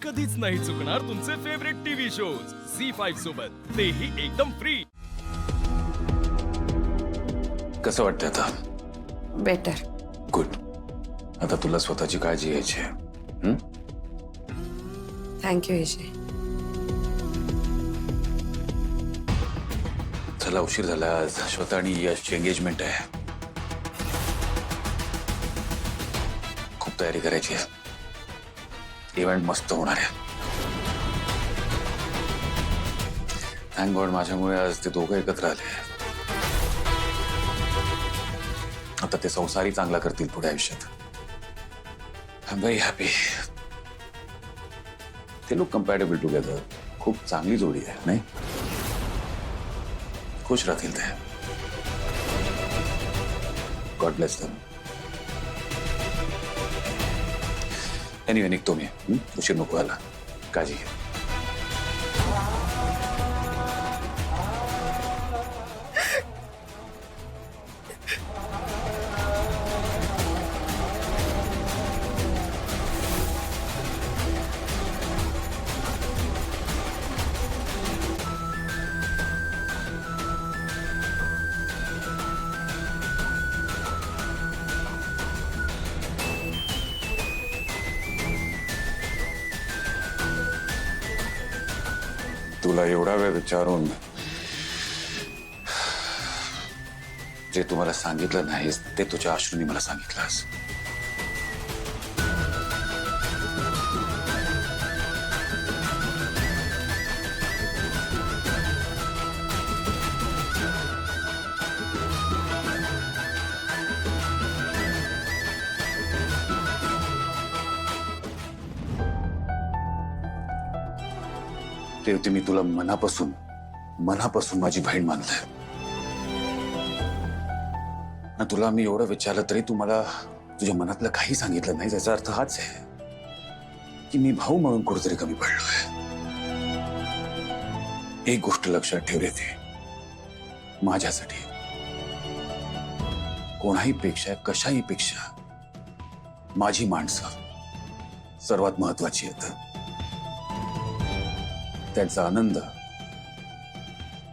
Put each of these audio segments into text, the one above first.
कधीच नाही चुकणार तुमचे फेवरेट टीव्ही शोज झी5 सोबत, तेही एकदम फ्री. कसं वाटतं आता? बेटर. गुड. आता तुला स्वतःची काळजी घ्यायची आहे. थँक्यू विजय. चला, उशीर झाला. आज श्वेता आणि यशची एंगेजमेंट आहे. खूप तयारी करायची आहे. इव्हेंट मस्त होणार आहे. थँक गॉड माझ्यामुळे आज ते दोघं एकत्र आले. आता ते संसारही चांगला करतील पुढे आयुष्यात. I am very happy. ते लोक कम्पॅटेबल टुगेदर. खूप चांगली जोडी आहे, नाही? खुश राहतील ते. God bless them. एनिवे, निघतो मी. उशीर नको व्हायला. काळजी घे. तुला एवढा वेळ विचारून जे तुम्हाला सांगितलं नाहीस ते तुझ्या अश्रूंनी मला सांगितलंस. रेवती, मी तुला मनापासून माझी बहीण मानलंय ना. तुला मी एवढं विचारलं तरी तू मला तुझ्या मनातलं काही सांगितलं नाही. याचा अर्थ हाच आहे की मी भाऊ म्हणून कुठेतरी कमी पडलोय. एक गोष्ट लक्षात ठेव रेवती, माझ्यासाठी कोणाही पेक्षा, कशाही पेक्षा माझी माणसं सर्वात महत्वाची आहेत. त्यांचा आनंद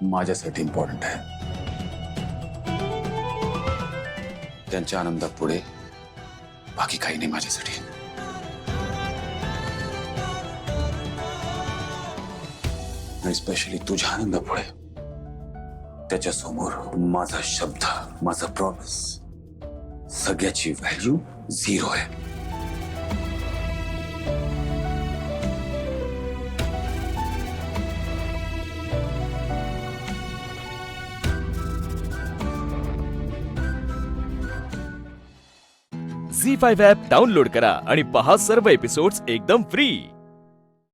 माझ्यासाठी इम्पॉर्टंट आहे. त्यांच्या आनंदापुढे बाकी काही नाही माझ्यासाठी. आणि स्पेशली तुझ्या आनंदापुढे त्याच्यासमोर माझा शब्द, माझा प्रॉमिस, सगळ्याची व्हॅल्यू 0 आहे. झी5 ॲप डाउनलोड करा आणि पहा सर्व एपिसोड्स एकदम फ्री.